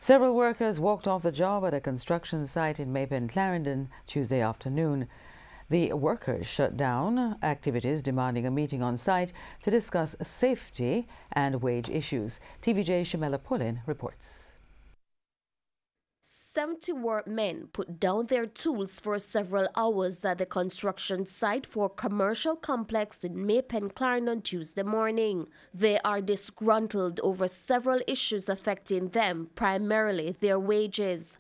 Several workers walked off the job at a construction site in Jamaica, Clarendon, Tuesday afternoon. The workers shut down activities, demanding a meeting on site to discuss safety and wage issues. TVJ Shamela Pullin reports. 70 workmen put down their tools for several hours at the construction site for a commercial complex in Jamaica, Clarendon on Tuesday morning. They are disgruntled over several issues affecting them, primarily their wages.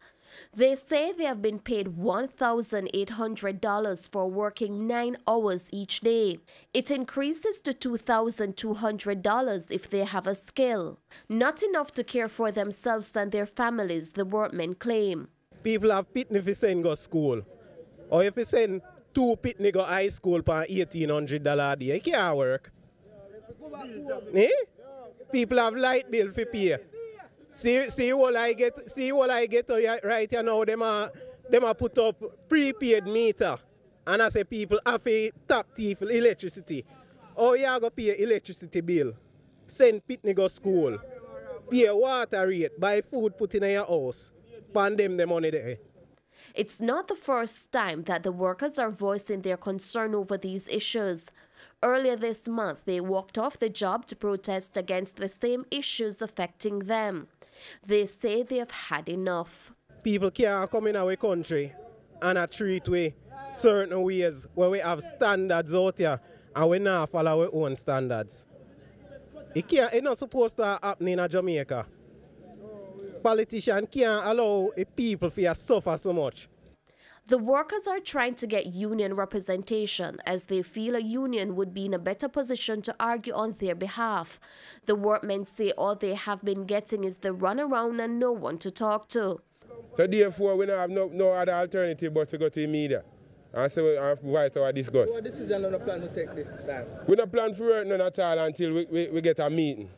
They say they have been paid $1,800 for working 9 hours each day. It increases to $2,200 if they have a skill. Not enough to care for themselves and their families, the workmen claim. People have pitney if they send go school. Or if they send 2 pitney go high school for $1,800 a day, it can't work. Eh? People have light bill for pay. See what I get right here now, them a put up prepaid meter. And I say people have a tap thief electricity. Oh, you go pay electricity bill. Send pitney go school. Pay water rate, buy food put in your house. Pandem the money there. It's not the first time that the workers are voicing their concern over these issues. Earlier this month, they walked off the job to protest against the same issues affecting them. They say they have had enough. People can't come in our country and treat we certain ways where we have standards out here and we not follow our own standards. It's not supposed to happen in Jamaica. Politicians can't allow people to suffer so much. The workers are trying to get union representation as they feel a union would be in a better position to argue on their behalf. The workmen say all they have been getting is the runaround and no one to talk to. So therefore we don't have no other alternative but to go to the media and say we voice our disgust. What decision on the plan to take this time? We don't plan for work none at all until we get a meeting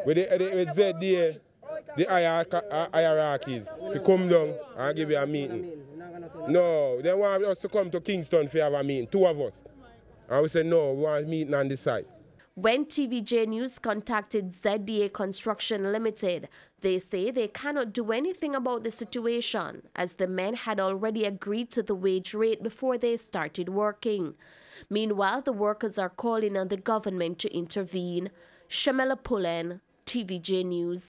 with ZDA, the hierarchies, to come down and give you a meeting. No, they want us to come to Kingston to have a meeting, 2 of us. And we said no, we want a meeting on this side. When TVJ News contacted ZDA Construction Limited, they say they cannot do anything about the situation as the men had already agreed to the wage rate before they started working. Meanwhile, the workers are calling on the government to intervene. Shamela Pullin, TVJ News.